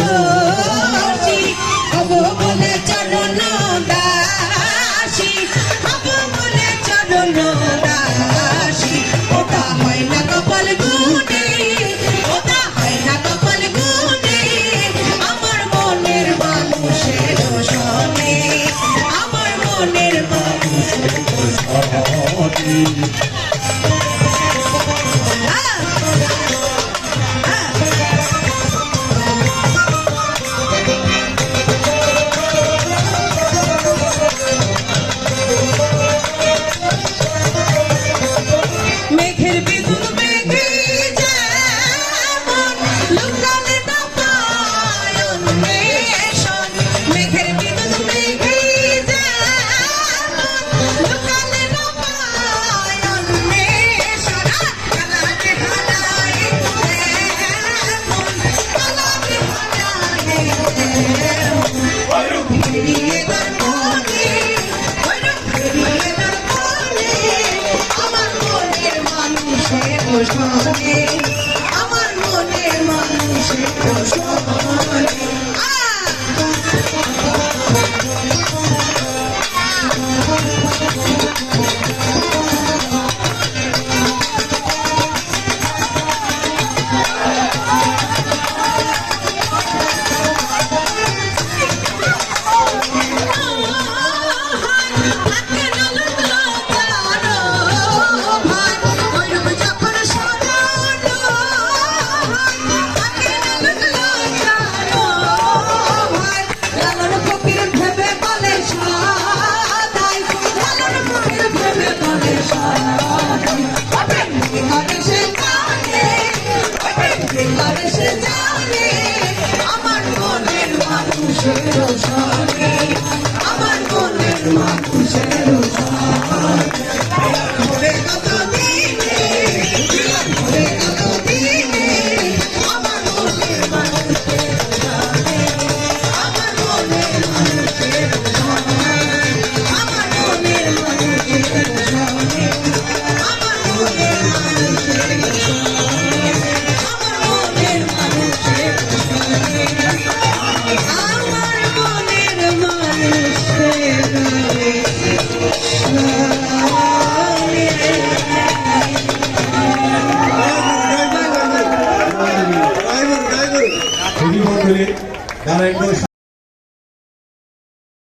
শশী হব বলে চরণ দাসী হব বলে চরণ দাসী ওটা হয় না কপাল গুনে ওটা হয় না কপাল গুনে আমার মনের মানুষের সনে আমার মনের মানুষের সনে আমার মনের মানুষের সনে আমার মনের মানুষের সনে আমার মনের মানুষের সনে কত দিনে কত দিনে আমার মনের মানুষের সনে আমার মনের মানুষের সনে আমার মনের মানুষের সনে আমার মনের মানুষের তারা একটু